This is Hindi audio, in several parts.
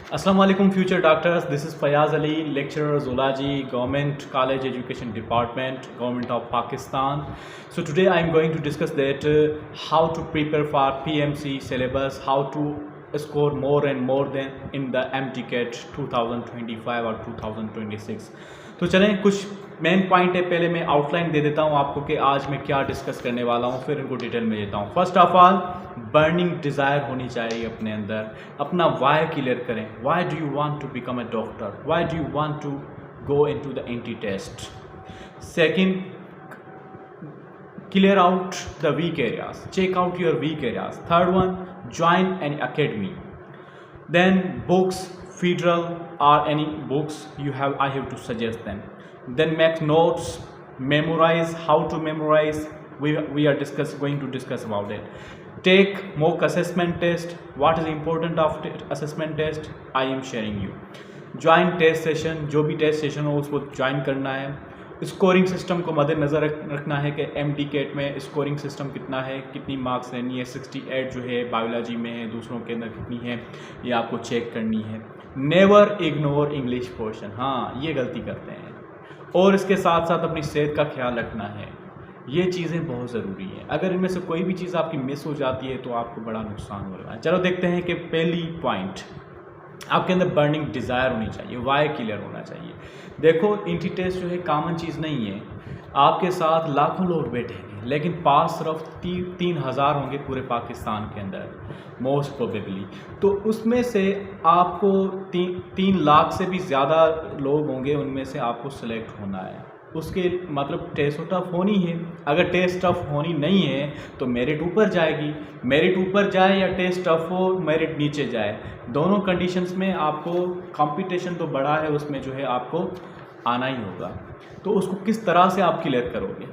Assalamu alaikum future doctors. This is Fayaz Ali, lecturer zoology, Government College Education Department, Government of Pakistan. So today I am going to discuss that how to prepare for PMC syllabus, how to score more and more than in the MTCAT 2025 और 2026. तो चलें कुछ मेन पॉइंट है, पहले मैं आउटलाइन दे देता हूँ आपको कि आज मैं क्या डिस्कस करने वाला हूँ, फिर इनको डिटेल में देता हूँ। First of all burning desire होनी चाहिए अपने अंदर, अपना वाई क्लियर करें। Why do you want to become a doctor, why do you want to go into the entry test. Second, clear out the weak areas, check out your weak areas. Third one, join an academy. Then books, federal or any books I have to suggest them. Then make notes, memorize, how to memorize, we are going to discuss about it. Take mock assessment test. What is important of assessment test, I am sharing you. Join test session, जो भी टेस्ट सेशन हो उसको ज्वाइन करना है। स्कोरिंग सिस्टम को मद्देनज़र रखना है कि MTCAT में स्कोरिंग सिस्टम कितना है, कितनी मार्क्स लेनी है। 68 जो है बायोलॉजी में है, दूसरों के अंदर कितनी है ये आपको चेक करनी है। नेवर इग्नोर इंग्लिश पोर्शन, हाँ ये गलती करते हैं। और इसके साथ साथ अपनी सेहत का ख्याल रखना है, ये चीज़ें बहुत ज़रूरी हैं। अगर इनमें से कोई भी चीज़ आपकी मिस हो जाती है तो आपको बड़ा नुकसान हो रहा है। चलो देखते हैं कि पहली पॉइंट, आपके अंदर बर्निंग डिज़ायर होनी चाहिए, वाई क्लियर होना चाहिए। देखो एंटी टेस्ट जो है कॉमन चीज़ नहीं है, आपके साथ लाखों लोग बैठेंगे लेकिन पास सिर्फ 3,000 होंगे पूरे पाकिस्तान के अंदर मोस्ट प्रोबेबली। तो उसमें से आपको 3 लाख से भी ज़्यादा लोग होंगे, उनमें से आपको सिलेक्ट होना है। उसके मतलब टेस्ट टफ होनी है। अगर टेस्ट टफ होनी नहीं है तो मेरिट ऊपर जाएगी, मेरिट ऊपर जाए या टेस्ट टफ हो मेरिट नीचे जाए, दोनों कंडीशंस में आपको कंपटीशन तो बड़ा है, उसमें जो है आपको आना ही होगा। तो उसको किस तरह से आप क्लियर करोगे,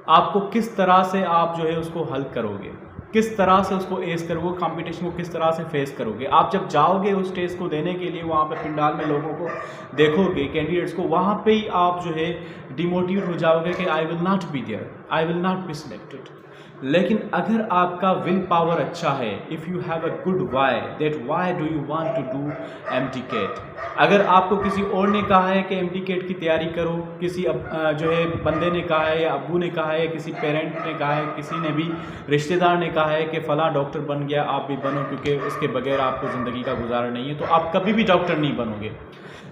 आपको किस तरह से आप जो है उसको हल करोगे, किस तरह से उसको एस करोगे, कंपटीशन को किस तरह से फेस करोगे। आप जब जाओगे उस टेस्ट को देने के लिए, वहाँ पे पंडाल में लोगों को देखोगे, कैंडिडेट्स को, वहाँ पे ही आप जो है डिमोटिवेट हो जाओगे कि I will not be there, I will not be selected. लेकिन अगर आपका विल पावर अच्छा है, if you have a good why, that why do you want to do MTCAT। अगर आपको किसी और ने कहा है कि MTCAT की तैयारी करो, किसी जो है बंदे ने कहा है या अब्बू ने कहा है, किसी पेरेंट ने कहा है, किसी ने भी रिश्तेदार ने कहा है कि फ़लाँ डॉक्टर बन गया, आप भी बनो क्योंकि इसके बगैर आपको ज़िंदगी का गुजारा नहीं है, तो आप कभी भी डॉक्टर नहीं बनोगे।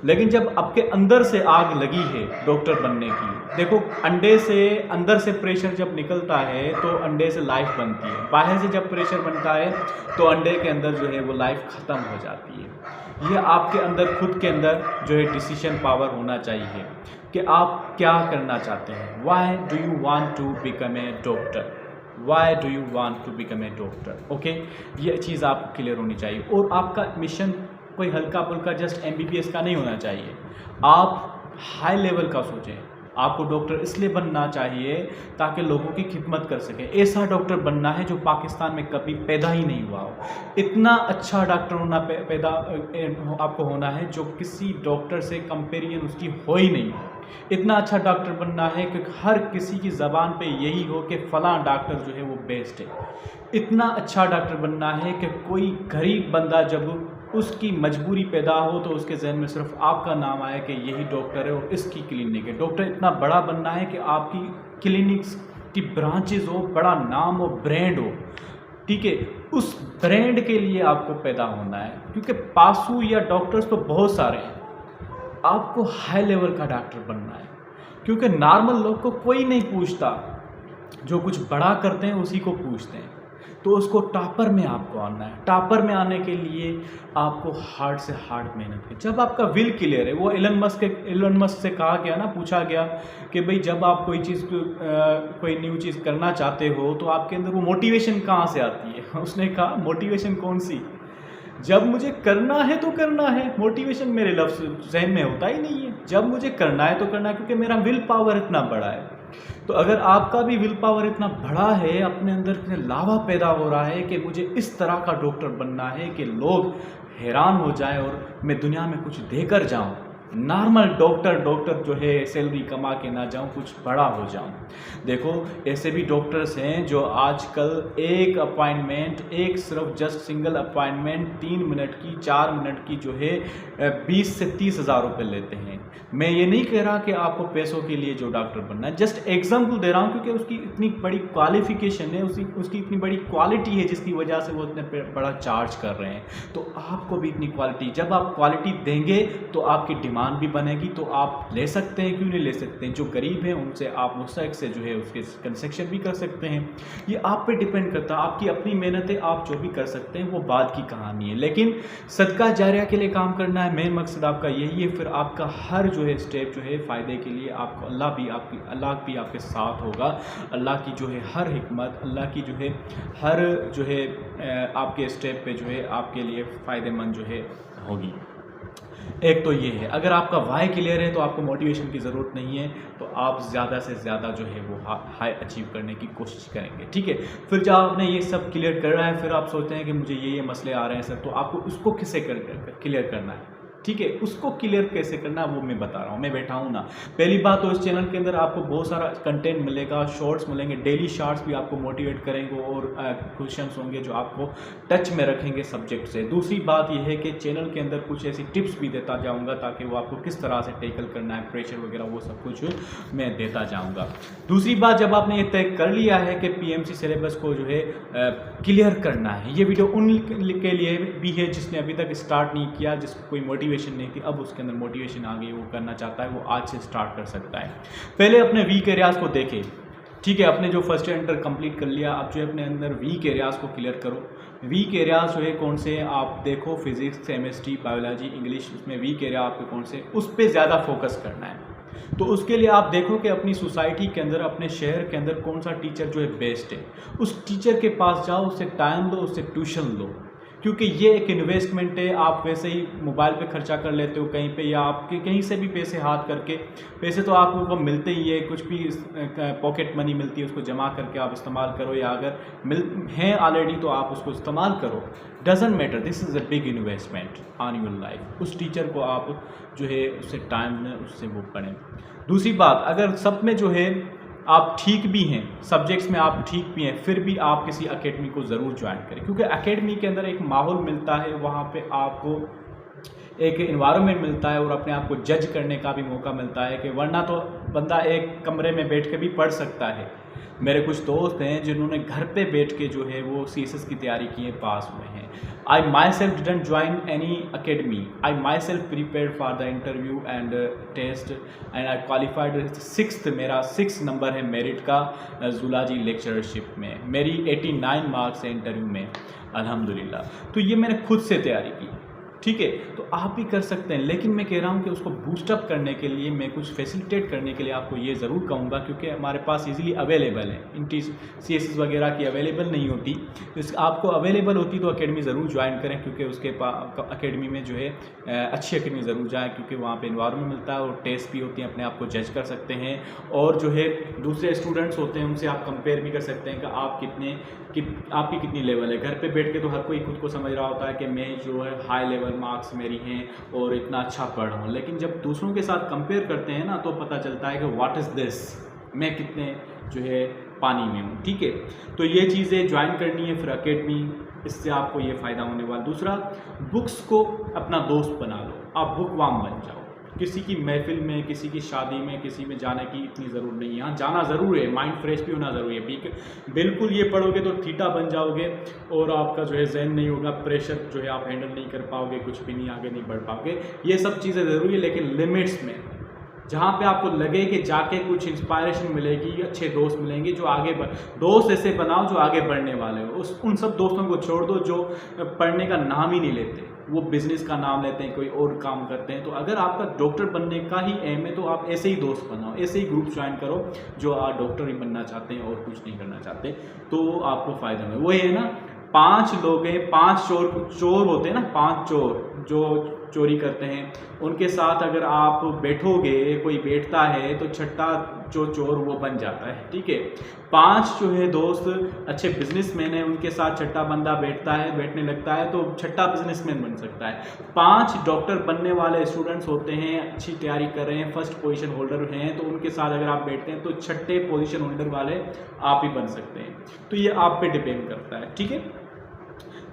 लेकिन जब आपके अंदर से आग लगी है डॉक्टर बनने की, देखो अंडे से अंदर से प्रेशर जब निकलता है तो अंडे से लाइफ बनती है, बाहर से जब प्रेशर बनता है तो अंडे के अंदर जो है वो लाइफ ख़त्म हो जाती है। ये आपके अंदर खुद के अंदर जो है डिसीजन पावर होना चाहिए कि आप क्या करना चाहते हैं। Why do you want to become a doctor, why do you want to become a doctor, okay, ये चीज़ आपको क्लियर होनी चाहिए। और आपका मिशन कोई हल्का फुल्का जस्ट MBBS का नहीं होना चाहिए, आप हाई लेवल का सोचें। आपको डॉक्टर इसलिए बनना चाहिए ताकि लोगों की खिदमत कर सकें। ऐसा डॉक्टर बनना है जो पाकिस्तान में कभी पैदा ही नहीं हुआ हो। इतना अच्छा डॉक्टर होना पैदा आपको होना है जो किसी डॉक्टर से कंपेरिजन उसकी हो ही नहीं। इतना अच्छा डॉक्टर बनना है कि हर किसी की ज़बान पे यही हो कि फ़लाँ डॉक्टर जो है वो बेस्ट है। इतना अच्छा डॉक्टर बनना है कि कोई गरीब बंदा जब उसकी मजबूरी पैदा हो तो उसके जहन में सिर्फ आपका नाम आए कि यही डॉक्टर है और इसकी क्लिनिक है। डॉक्टर इतना बड़ा बनना है कि आपकी क्लिनिक्स की ब्रांचेज हो, बड़ा नाम हो, ब्रांड हो, ठीक है। उस ब्रांड के लिए आपको पैदा होना है, क्योंकि पासू या डॉक्टर्स तो बहुत सारे हैं, आपको हाई लेवल का डॉक्टर बनना है। क्योंकि नॉर्मल लोग को कोई नहीं पूछता, जो कुछ बड़ा करते हैं उसी को पूछते हैं। तो उसको टॉपर में आपको आना है। टॉपर में आने के लिए आपको हार्ड से हार्ड मेहनत करें। जब आपका विल क्लियर है, वो एलन मस्क से कहा गया ना, पूछा गया कि भाई जब आप कोई चीज़ कोई न्यू चीज़ करना चाहते हो तो आपके अंदर वो मोटिवेशन कहाँ से आती है। उसने कहा मोटिवेशन कौन सी, जब मुझे करना है तो करना है, मोटिवेशन मेरे लफ्ज़ जहन में होता ही नहीं है। जब मुझे करना है तो करना है, क्योंकि मेरा विल पावर इतना बड़ा है। तो अगर आपका भी विल पावर इतना बड़ा है, अपने अंदर लावा पैदा हो रहा है कि मुझे इस तरह का डॉक्टर बनना है कि लोग हैरान हो जाएं और मैं दुनिया में कुछ देकर जाऊं, नॉर्मल डॉक्टर जो है सैलरी कमा के ना जाऊं, कुछ बड़ा हो जाऊं। देखो ऐसे भी डॉक्टर्स हैं जो आजकल एक अपॉइंटमेंट, एक सिर्फ जस्ट सिंगल अपॉइंटमेंट 3 मिनट की 4 मिनट की जो है 20 से 30 हज़ार रुपये लेते हैं। मैं ये नहीं कह रहा कि आपको पैसों के लिए जो डॉक्टर बनना है, जस्ट एग्जाम्पल दे रहा हूँ क्योंकि उसकी इतनी बड़ी क्वालिफिकेशन है, उसकी इतनी बड़ी क्वालिटी है जिसकी वजह से वो इतने बड़ा चार्ज कर रहे हैं। तो आपको भी इतनी क्वालिटी, जब आप क्वालिटी देंगे तो आपकी डिमांड भी बनेगी, तो आप ले सकते हैं, क्यों नहीं ले सकते हैं। जो गरीब हैं उनसे आप मुस्तक से जो है उसके कंसेक्शन भी कर सकते हैं। ये आप पे डिपेंड करता है, आपकी अपनी मेहनत है, आप जो भी कर सकते हैं वो बात की कहानी है। लेकिन सदका जारिया के लिए काम करना है, मेन मकसद आपका यही है। फिर आपका हर जो है स्टेप जो है फ़ायदे के लिए, आपको अल्लाह भी आपके साथ होगा। अल्लाह की जो है हर हिकमत, अल्लाह की जो है हर जो है आपके स्टेप पे जो है आपके लिए फ़ायदेमंद जो है होगी। एक तो ये है, अगर आपका वाई क्लियर है तो आपको मोटिवेशन की ज़रूरत नहीं है, तो आप ज़्यादा से ज़्यादा जो है वो हाई अचीव करने की कोशिश करेंगे। ठीक है, फिर जब आपने ये सब क्लियर कर रहा है, फिर आप सोचते हैं कि मुझे ये मसले आ रहे हैं सर, तो आपको उसको किससे क्लियर करना है। ठीक है, उसको क्लियर कैसे करना वो मैं बता रहा हूँ। मैं बैठा हूँ ना, पहली बात तो इस चैनल के अंदर आपको बहुत सारा कंटेंट मिलेगा, शॉर्ट्स मिलेंगे, डेली शॉर्ट्स भी आपको मोटिवेट करेंगे और क्वेश्चंस होंगे जो आपको टच में रखेंगे सब्जेक्ट से। दूसरी बात यह है कि चैनल के अंदर कुछ ऐसी टिप्स भी देता जाऊँगा ताकि वो आपको किस तरह से टैकल करना है, प्रेशर वगैरह वो सब कुछ मैं देता जाऊँगा। दूसरी बात, जब आपने ये तय कर लिया है कि PMC सिलेबस को जो है क्लियर करना है, ये वीडियो उन के लिए भी है जिसने अभी तक स्टार्ट नहीं किया, जिसको कोई मोटिवेशन नहीं थी, अब उसके अंदर मोटिवेशन आ गई, वो करना चाहता है, वो आज से स्टार्ट कर सकता है। पहले अपने वीक एरियाज को देखें। ठीक है, अपने जो फर्स्ट ईयर इंटर कंप्लीट कर लिया, अब जो अपने अंदर वीक एरियाज को क्लियर करो। वीक एरियाज जो है कौन से हैं आप देखो, फिजिक्स, केमिस्ट्री, बायोलॉजी, इंग्लिश, उसमें वीक एरिया आपके कौन से, उस पर ज़्यादा फोकस करना है। तो उसके लिए आप देखो कि अपनी सोसाइटी के अंदर, अपने शहर के अंदर कौन सा टीचर जो है बेस्ट है, उस टीचर के पास जाओ, उससे टाइम लो, उससे ट्यूशन लो, क्योंकि ये एक इन्वेस्टमेंट है। आप वैसे ही मोबाइल पे खर्चा कर लेते हो कहीं पे, या आपके कहीं से भी पैसे हाथ करके, पैसे तो आपको मिलते ही है, कुछ भी पॉकेट मनी मिलती है, उसको जमा करके आप इस्तेमाल करो, या अगर हैं ऑलरेडी तो आप उसको इस्तेमाल करो। Doesn't matter, this is a big investment on your life. उस टीचर को आप जो है उससे टाइम में उससे वो पढ़ें। दूसरी बात, अगर सब में जो है आप ठीक भी हैं, सब्जेक्ट्स में आप ठीक भी हैं, फिर भी आप किसी एकेडमी को ज़रूर ज्वाइन करें, क्योंकि एकेडमी के अंदर एक माहौल मिलता है, वहाँ पे आपको एक इन्वायरमेंट मिलता है और अपने आप को जज करने का भी मौका मिलता है, कि वरना तो बंदा एक कमरे में बैठ के भी पढ़ सकता है। मेरे कुछ दोस्त हैं जिन्होंने घर पे बैठ के जो है वो CSS की तैयारी की है, पास हुए हैं। I myself didn't join any academy. I myself prepared for the interview and test and I qualified 6th, मेरा 6 नंबर है मेरिट का जूलॉजी लेक्चरशिप में, मेरी 89 मार्क्स है इंटरव्यू में, अल्हम्दुलिल्लाह। तो ये मैंने खुद से तैयारी की। ठीक है, तो आप भी कर सकते हैं, लेकिन मैं कह रहा हूँ कि उसको बूस्टअप करने के लिए, मैं कुछ फैसिलिटेट करने के लिए आपको ये ज़रूर कहूँगा, क्योंकि हमारे पास इजीली अवेलेबल है, इन CSS वगैरह की अवेलेबल नहीं होती, तो आपको अवेलेबल होती तो अकेडमी ज़रूर ज्वाइन करें, क्योंकि उसके अकेडमी में जो है अच्छी अकेडमी ज़रूर जाएँ, क्योंकि वहाँ पर इन्वायरमेंट मिलता है और टेस्ट भी होती हैं, अपने आप को जज कर सकते हैं, और जो है दूसरे स्टूडेंट्स होते हैं उनसे आप कंपेयर भी कर सकते हैं कि आपकी कितनी लेवल है। घर पे बैठ के तो हर कोई खुद को समझ रहा होता है कि मैं जो है हाई लेवल मार्क्स मेरी हैं और इतना अच्छा पढ़ रहा हूँ, लेकिन जब दूसरों के साथ कंपेयर करते हैं ना, तो पता चलता है कि व्हाट इज़ दिस, मैं कितने जो है पानी में हूँ। ठीक है, तो ये चीज़ें ज्वाइन करनी है फिर अकेडमी, इससे आपको ये फ़ायदा होने वाला। दूसरा, बुक्स को अपना दोस्त बना लो, आप बुकवाम बन जाओ। किसी की महफिल में, किसी की शादी में, किसी में जाने की इतनी ज़रूरत नहीं है। हाँ, जाना ज़रूर है, माइंड फ्रेश भी होना ज़रूरी है। बिल्कुल ये पढ़ोगे तो थीटा बन जाओगे और आपका जो है जहन नहीं होगा, प्रेशर जो है आप हैंडल नहीं कर पाओगे, कुछ भी नहीं, आगे नहीं बढ़ पाओगे। ये सब चीज़ें ज़रूरी है, लेकिन लिमिट्स में, जहाँ पे आपको लगे कि जाके कुछ इंस्पायरेशन मिलेगी, अच्छे दोस्त मिलेंगे जो आगे दोस्त ऐसे बनाओ जो आगे बढ़ने वाले हो। उन सब दोस्तों को छोड़ दो जो पढ़ने का नाम ही नहीं लेते, वो बिज़नेस का नाम लेते हैं, कोई और काम करते हैं। तो अगर आपका डॉक्टर बनने का ही एम है तो आप ऐसे ही दोस्त बनाओ, ऐसे ही ग्रुप ज्वाइन करो जो आप डॉक्टर ही बनना चाहते हैं और कुछ नहीं करना चाहते, तो आपको फ़ायदा में वही है ना। 5 लोग हैं, 5 चोर होते हैं ना, 5 चोर जो चोरी करते हैं, उनके साथ अगर आप बैठोगे, कोई बैठता है तो छठा जो चोर वो बन जाता है, ठीक है। 5 जो है दोस्त अच्छे बिजनेसमैन है, उनके साथ छठा बंदा बैठने लगता है तो छठा बिजनेसमैन बन सकता है। 5 डॉक्टर बनने वाले स्टूडेंट्स होते हैं, अच्छी तैयारी कर रहे हैं, फर्स्ट पोजीशन होल्डर हैं, तो उनके साथ अगर आप बैठते हैं तो छठे पोजीशन होल्डर वाले आप ही बन सकते हैं। तो ये आप पे डिपेंड करता है, ठीक है।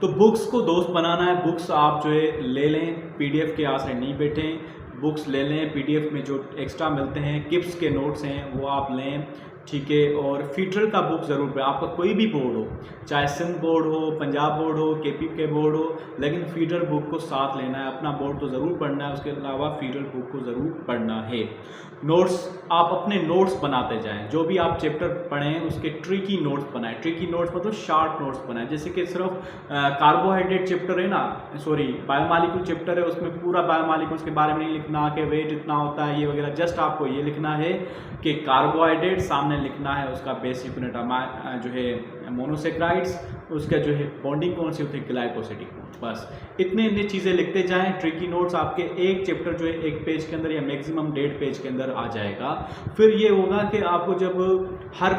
तो बुक्स को दोस्त बनाना है, बुक्स आप जो है ले लें, पीडीएफ के आसरे नहीं बैठें, बुक्स ले लें। पीडीएफ में जो एक्स्ट्रा मिलते हैं, किप्स के नोट्स हैं वो आप लें, ठीक है। और फीडरल का बुक ज़रूर पढ़ें, आपका कोई भी बोर्ड हो, चाहे सिंध बोर्ड हो, पंजाब बोर्ड हो, केपी के बोर्ड हो, लेकिन फीडरल बुक को साथ लेना है। अपना बोर्ड तो ज़रूर पढ़ना है, उसके अलावा फीडरल बुक को ज़रूर पढ़ना है। नोट्स, आप अपने नोट्स बनाते जाएं, जो भी आप चैप्टर पढ़ें उसके ट्रिकी नोट्स बनाएं। ट्रिकी नोट्स मतलब शार्ट नोट्स बनाएं, जैसे कि सिर्फ कार्बोहाइड्रेट चैप्टर है ना, सॉरी बायोमॉलिक्यूल चैप्टर है, उसमें पूरा बायोमॉलिक्यूल्स के बारे में नहीं लिखना कि वेट इतना होता है ये वगैरह, जस्ट आपको ये लिखना है कि कार्बोहाइड्रेट, सामने लिखना है उसका बेसिक यूनिट जो है मोनोसेक्राइड्स, उसका जो है बॉन्डिंग कौन सी होती है, ग्लाइकोसिडिक बॉन्ड, बस इतने चीज़ें लिखते जाएं। ट्रिकी नोट्स आपके एक चैप्टर जो है एक पेज के अंदर या मैक्सिमम 1.5 पेज के अंदर आ जाएगा। फिर ये होगा कि आपको जब हर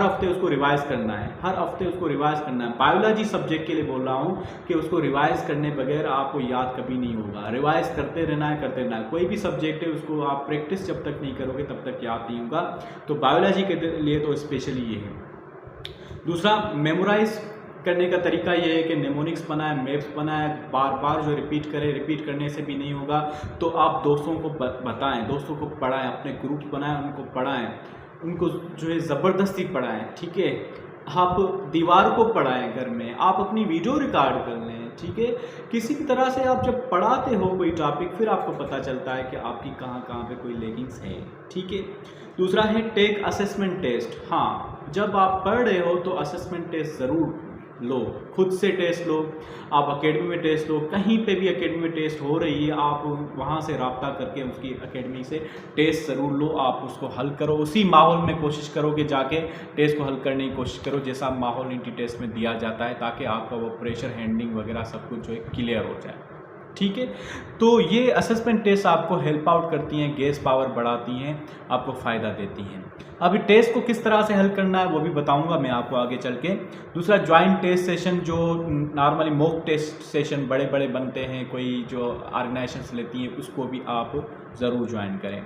हफ्ते उसको रिवाइज करना है, हर हफ्ते उसको रिवाइज करना है। बायोलॉजी सब्जेक्ट के लिए बोल रहा हूँ कि उसको रिवाइज करने बगैर आपको याद कभी नहीं होगा, रिवाइज करते रहना है, करते रहना है। कोई भी सब्जेक्ट है उसको आप प्रैक्टिस जब तक नहीं करोगे तब तक याद नहीं होगा, तो बायोलॉजी के लिए तो स्पेशली ये है। दूसरा, मेमोराइज करने का तरीका ये है कि नेमोनिक्स बनाए, मैप्स बनाए, बार बार जो रिपीट करें, रिपीट करने से भी नहीं होगा तो आप दोस्तों को बताएं, दोस्तों को पढ़ाएं, अपने ग्रुप बनाएं, उनको पढ़ाएं, उनको जो है ज़बरदस्ती पढ़ाएं, ठीक है। आप दीवार को पढ़ाएं घर में, आप अपनी वीडियो रिकॉर्ड कर लें, ठीक है। किसी भी तरह से आप जब पढ़ाते हो कोई टॉपिक, फिर आपको पता चलता है कि आपकी कहाँ पे कोई लेगिंग्स है, ठीक है। दूसरा है टेक असेसमेंट टेस्ट। हाँ, जब आप पढ़ रहे हो तो असेसमेंट टेस्ट ज़रूर लो, खुद से टेस्ट लो, आप एकेडमी में टेस्ट लो, कहीं पे भी एकेडमी में टेस्ट हो रही है आप वहाँ से रब्ता करके उसकी एकेडमी से टेस्ट ज़रूर लो, आप उसको हल करो, उसी माहौल में कोशिश करो कि जाके टेस्ट को हल करने की कोशिश करो जैसा माहौल इंटी टेस्ट में दिया जाता है, ताकि आपका वो प्रेशर हैंडलिंग वगैरह सब कुछ जो है क्लियर हो जाए, ठीक है। तो ये असेसमेंट टेस्ट आपको हेल्प आउट करती हैं, गेस पावर बढ़ाती हैं, आपको फ़ायदा देती हैं। अभी टेस्ट को किस तरह से हल करना है वो भी बताऊंगा मैं आपको आगे चल के। दूसरा, ज्वाइंट टेस्ट सेशन, जो नॉर्मली मॉक टेस्ट सेशन बड़े बड़े बनते हैं, कोई जो ऑर्गेनाइजेशंस लेती हैं, उसको भी आप ज़रूर ज्वाइन करें।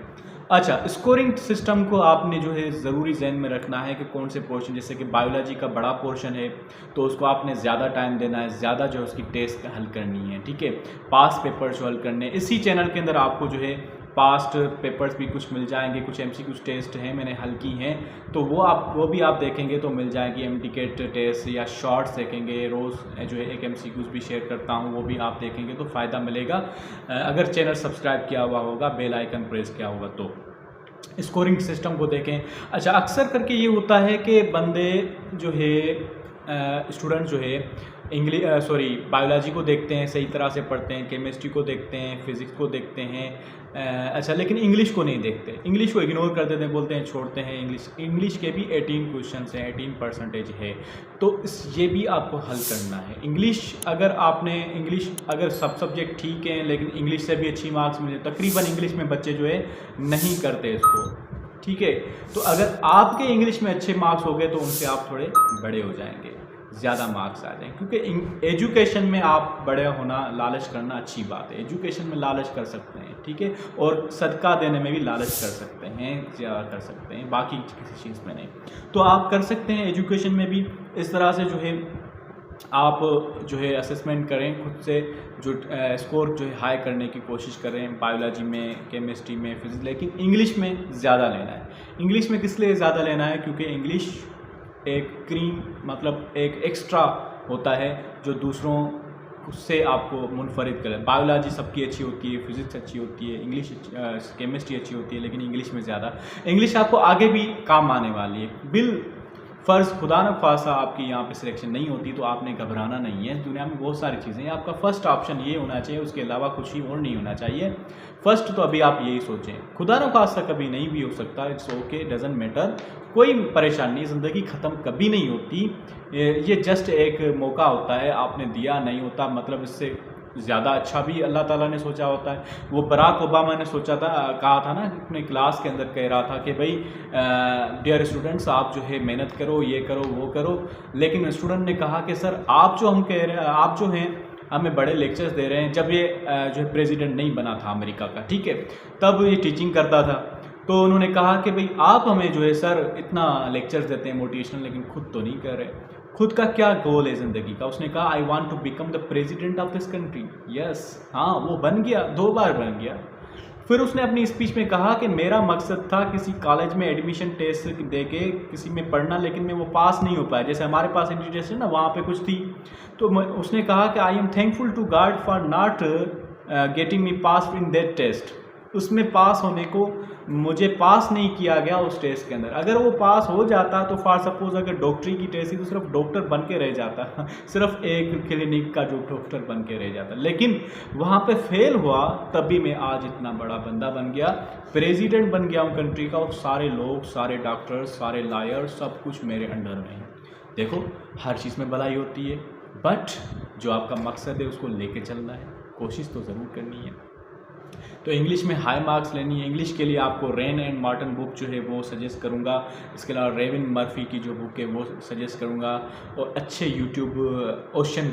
अच्छा, स्कोरिंग सिस्टम को आपने जो है ज़रूरी जहन में रखना है कि कौन से पोर्शन, जैसे कि बायोलॉजी का बड़ा पोर्शन है तो उसको आपने ज़्यादा टाइम देना है, ज़्यादा जो है उसकी टेस्ट हल करनी है, ठीक है। पास्ट पेपर्स हल करने, इसी चैनल के अंदर आपको जो है पास्ट पेपर्स भी कुछ मिल जाएंगे, कुछ MCQ टेस्ट हैं मैंने हल की हैं, तो वो भी आप देखेंगे तो मिल जाएगी। MTK टेस्ट या शॉर्ट्स देखेंगे, रोज़ जो है एक MCQs भी शेयर करता हूँ, वो भी आप देखेंगे तो फ़ायदा मिलेगा। अगर चैनल सब्सक्राइब किया हुआ होगा, बेल आइकन प्रेस किया होगा तो। स्कोरिंग सिस्टम को देखें। अच्छा, अक्सर करके ये होता है कि बंदे जो है स्टूडेंट जो है बायोलॉजी को देखते हैं, सही तरह से पढ़ते हैं, केमिस्ट्री को देखते हैं, फिज़िक्स को देखते हैं, अच्छा, लेकिन इंग्लिश को नहीं देखते, इंग्लिश को इग्नोर कर देते हैं, बोलते हैं छोड़ते हैं। इंग्लिश के भी 18 क्वेश्चन हैं, 18% है, तो ये भी आपको हल करना है। इंग्लिश अगर सब सब्जेक्ट ठीक हैं लेकिन इंग्लिश से भी अच्छी मार्क्स मिले, तकरीबन इंग्लिश में बच्चे जो है नहीं करते इसको, ठीक है। तो अगर आपके इंग्लिश में अच्छे मार्क्स हो गए तो उनसे आप थोड़े बड़े हो जाएंगे, ज़्यादा मार्क्स आ जाएंगे, क्योंकि एजुकेशन में आप बड़े होना, लालच करना अच्छी बात है। एजुकेशन में लालच कर सकते हैं, ठीक है, और सदका देने में भी लालच कर सकते हैं, ज़्यादा कर सकते हैं, बाकी किसी चीज़ में नहीं। तो आप कर सकते हैं एजुकेशन में भी इस तरह से जो है आप जो है असेसमेंट करें खुद से, जो स्कोर जो है हाई करने की कोशिश करें बायोलॉजी में, केमिस्ट्री में, फिजिक्स, लेकिन इंग्लिश में ज़्यादा लेना है। इंग्लिश में किस लिए ज़्यादा लेना है? क्योंकि इंग्लिश एक क्रीम, मतलब एक एक्स्ट्रा होता है जो दूसरों से आपको मुनफरिद करे। बायोलॉजी सबकी अच्छी होती है, फिजिक्स अच्छी होती है, इंग्लिश केमिस्ट्री अच्छी होती है, लेकिन इंग्लिश में ज़्यादा, इंग्लिश आपको आगे भी काम आने वाली है। फ़र्ज़ खुदा न ख्वासा आपकी यहाँ पे सिलेक्शन नहीं होती तो आपने घबराना नहीं है। दुनिया में बहुत सारी चीज़ें हैं, आपका फ़र्स्ट ऑप्शन ये होना चाहिए, उसके अलावा कुछ ही और नहीं होना चाहिए। फ़र्स्ट तो अभी आप यही सोचें, खुदा न ख्वासा कभी नहीं भी हो सकता, इट्स ओके, डजंट मैटर, कोई परेशानी नहीं, ज़िंदगी ख़त्म कभी नहीं होती। ये जस्ट एक मौका होता है, आपने दिया, नहीं होता मतलब इससे ज़्यादा अच्छा भी अल्लाह ताला ने सोचा होता है। वो बराक ओबामा ने सोचा था, कहा था ना अपने क्लास के अंदर, कह रहा था कि भाई डियर स्टूडेंट्स, आप जो है मेहनत करो, ये करो वो करो। लेकिन स्टूडेंट ने कहा कि सर आप जो हम कह रहे हैं, आप जो हैं हमें बड़े लेक्चर्स दे रहे हैं। जब ये जो है प्रेसिडेंट नहीं बना था अमेरिका का, ठीक है, तब ये टीचिंग करता था। तो उन्होंने कहा कि भाई आप हमें जो है सर इतना लेक्चर्स देते हैं मोटिवेशनल, लेकिन खुद तो नहीं कर रहे। खुद का क्या गोल है ज़िंदगी का? उसने कहा I want to become the president of this country. Yes, हाँ, वो बन गया, 2 बार बन गया। फिर उसने अपनी स्पीच में कहा कि मेरा मकसद था किसी कॉलेज में एडमिशन टेस्ट दे के किसी में पढ़ना, लेकिन मैं वो पास नहीं हो पाया। जैसे हमारे पास एंट्री टेस्ट है ना, वहाँ पे कुछ थी। तो उसने कहा कि I am thankful to God for not getting me pass in that test. उसमें पास होने को मुझे पास नहीं किया गया उस टेस्ट के अंदर। अगर वो पास हो जाता तो फॉर सपोज अगर डॉक्टरी की टेस्ट थी तो सिर्फ डॉक्टर बन के रह जाता सिर्फ एक क्लिनिक का जो डॉक्टर बन के रह जाता। लेकिन वहाँ पे फेल हुआ, तभी मैं आज इतना बड़ा बंदा बन गया, प्रेसिडेंट बन गया हूँ कंट्री का, और सारे लोग, सारे डॉक्टर्स, सारे लायर, सब कुछ मेरे अंडर में है। देखो, हर चीज़ में भलाई होती है, बट जो आपका मकसद है उसको लेके चलना है, कोशिश तो ज़रूर करनी है। तो इंग्लिश में हाई मार्क्स लेनी है। इंग्लिश के लिए आपको रेन एंड मार्टिन बुक जो है वो सजेस्ट करूँगा। इसके अलावा रेविन मर्फी की जो बुक है वो सजेस्ट करूँगा। और अच्छे यूट्यूब ओशन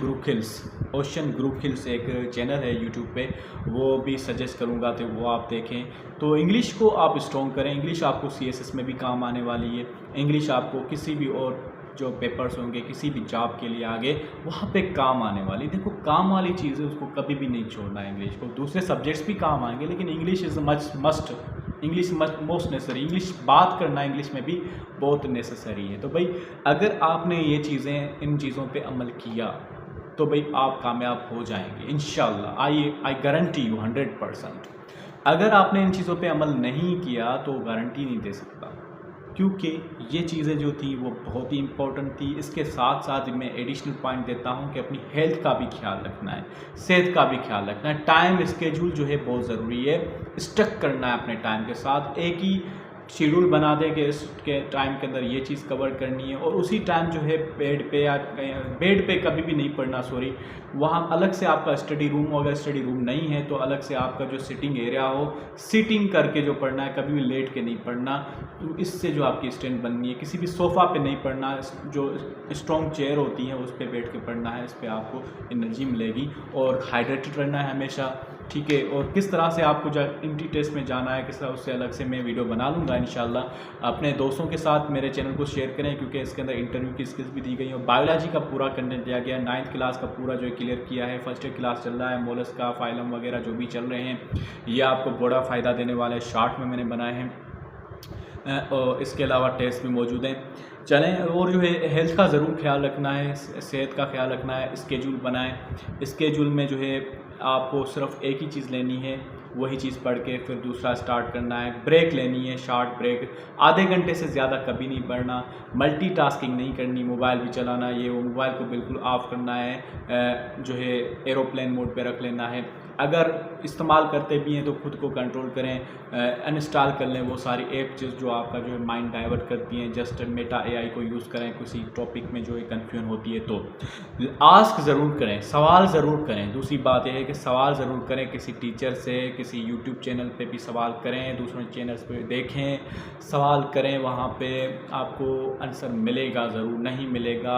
ग्रुप हिल्स एक चैनल है यूट्यूब पे, वो भी सजेस्ट करूँगा, तो वो आप देखें। तो इंग्लिश को आप स्ट्रॉन्ग करें। इंग्लिश आपको CSS में भी काम आने वाली है। इंग्लिश आपको किसी भी और जो पेपर्स होंगे, किसी भी जॉब के लिए आगे, वहाँ पे काम आने वाली। देखो, काम वाली चीज़ें उसको कभी भी नहीं छोड़ना है इंग्लिश को। दूसरे सब्जेक्ट्स भी काम आएंगे, लेकिन English is must, English most necessary. English बात करना इंग्लिश में भी बहुत नेसेसरी है। तो भाई अगर आपने ये चीज़ें, इन चीज़ों पे अमल किया तो भाई आप कामयाब हो जाएंगे इंशाल्लाह। I guarantee you 100%। अगर आपने इन चीज़ों पे अमल नहीं किया तो गारंटी नहीं दे सकता, क्योंकि ये चीज़ें जो थी वो बहुत ही इंपॉर्टेंट थी। इसके साथ साथ मैं एडिशनल पॉइंट देता हूँ कि अपनी हेल्थ का भी ख्याल रखना है, सेहत का भी ख्याल रखना है। टाइम स्केड्यूल जो है बहुत ज़रूरी है, स्टक करना है अपने टाइम के साथ। एक ही शेड्यूल बना दें कि इसके टाइम के अंदर ये चीज़ कवर करनी है, और उसी टाइम जो है बेड पे कभी भी नहीं पढ़ना, वहाँ अलग से आपका स्टडी रूम हो। अगर स्टडी रूम नहीं है तो अलग से आपका जो सिटिंग एरिया हो, सिटिंग करके जो पढ़ना है, कभी भी लेट के नहीं पढ़ना। तो इससे जो आपकी स्ट्रेंथ बननी है, किसी भी सोफ़ा पे नहीं पढ़ना, जो स्ट्रॉन्ग चेयर होती हैं उस पर बैठ के पढ़ना है। इस पर आपको एनर्जी मिलेगी। और हाइड्रेटेड रहना है हमेशा, ठीक है। और किस तरह से आपको एंट्री टेस्ट में जाना है, किस तरह, उससे अलग से मैं वीडियो बना लूँगा इंशाल्लाह। अपने दोस्तों के साथ मेरे चैनल को शेयर करें, क्योंकि इसके अंदर इंटरव्यू की स्किल्स भी दी गई हैं। बायोलॉजी का पूरा कंटेंट दिया गया है। 9th क्लास का पूरा जो है क्लियर किया है। फर्स्ट ईयर क्लास चल रहा है। मोलस का फाइलम वगैरह जो भी चल रहे हैं, ये आपको बड़ा फ़ायदा देने वाले शॉर्ट में मैंने बनाए हैं। और इसके अलावा टेस्ट भी मौजूद हैं। चलें, और जो है हेल्थ का ज़रूर ख्याल रखना है, सेहत का ख्याल रखना है। स्केड्यूल बनाएं। स्केड्यूल में जो है आपको सिर्फ एक ही चीज़ लेनी है, वही चीज़ पढ़ के फिर दूसरा स्टार्ट करना है। ब्रेक लेनी है, शॉर्ट ब्रेक, आधे घंटे से ज़्यादा कभी नहीं पढ़ना। मल्टीटास्किंग नहीं करनी, मोबाइल भी चलाना, ये वो मोबाइल को बिल्कुल ऑफ करना है, जो है एरोप्लेन मोड पे रख लेना है। अगर इस्तेमाल करते भी हैं तो खुद को कंट्रोल करें, अनइंस्टॉल कर लें वो सारी ऐप जो आपका जो है माइंड डाइवर्ट करती हैं। जस्ट मेटा AI को यूज़ करें किसी टॉपिक में जो है कन्फ्यूजन होती है तो। आस्क ज़रूर करें, सवाल ज़रूर करें। दूसरी बात यह है कि सवाल ज़रूर करें, किसी टीचर से, किसी यूट्यूब चैनल पे भी सवाल करें, दूसरे चैनल्स पे देखें, सवाल करें। वहाँ पे आपको आंसर मिलेगा ज़रूर, नहीं मिलेगा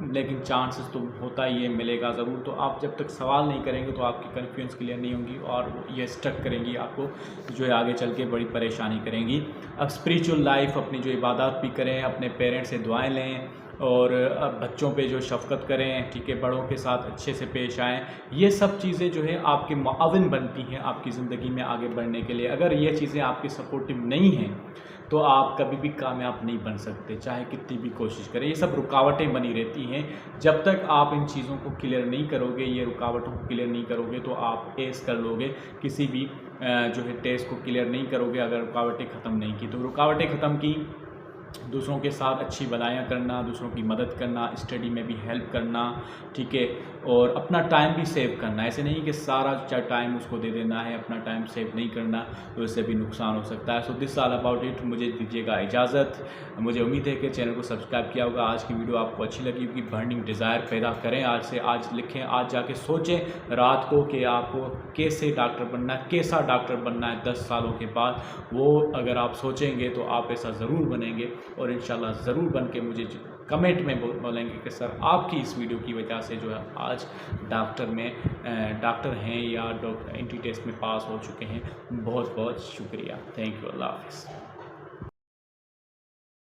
लेकिन चांसेस तो होता ही है, मिलेगा ज़रूर। तो आप जब तक सवाल नहीं करेंगे तो आपकी कन्फ्यूजन क्लियर नहीं होंगी, और ये स्टक करेंगी, आपको जो है आगे चल के बड़ी परेशानी करेंगी। अब स्पिरिचुअल लाइफ, अपनी जो इबादत भी करें, अपने पेरेंट्स से दुआएं लें, और बच्चों पे जो शफ़क़त करें, ठीक है, बड़ों के साथ अच्छे से पेश आएँ। ये सब चीज़ें जो है आपके मुआविन बनती हैं आपकी ज़िंदगी में आगे बढ़ने के लिए। अगर ये चीज़ें आपकी सपोर्टिव नहीं हैं तो आप कभी भी कामयाब नहीं बन सकते, चाहे कितनी भी कोशिश करें। ये सब रुकावटें बनी रहती हैं। जब तक आप इन चीज़ों को क्लियर नहीं करोगे, ये रुकावटों को क्लियर नहीं करोगे, तो आप एस कर लोगे। किसी भी जो है टेस्ट को क्लियर नहीं करोगे अगर रुकावटें ख़त्म नहीं की। तो रुकावटें ख़त्म की, दूसरों के साथ अच्छी भलाइयाँ करना, दूसरों की मदद करना, स्टडी में भी हेल्प करना, ठीक है, और अपना टाइम भी सेव करना। ऐसे नहीं कि सारा टाइम उसको दे देना है, अपना टाइम सेव नहीं करना, तो इससे भी नुकसान हो सकता है। So this all about it. मुझे दीजिएगा इजाज़त। मुझे उम्मीद है कि चैनल को सब्सक्राइब किया होगा। आज की वीडियो आपको अच्छी लगी होगी। बर्निंग डिज़ायर पैदा करें, आज से आज लिखें, आज जाके सोचें रात को कि आपको कैसे डॉक्टर बनना है, कैसा डॉक्टर बनना है 10 सालों के बाद। वो अगर आप सोचेंगे तो आप ऐसा ज़रूर बनेंगे, और इंशाल्लाह ज़रूर बन के मुझे कमेंट में बोलेंगे कि सर आपकी इस वीडियो की वजह से जो है आज डॉक्टर हैं या एंट्री टेस्ट में पास हो चुके हैं। बहुत बहुत शुक्रिया। Thank you. अल्लाह हाफ़िज़।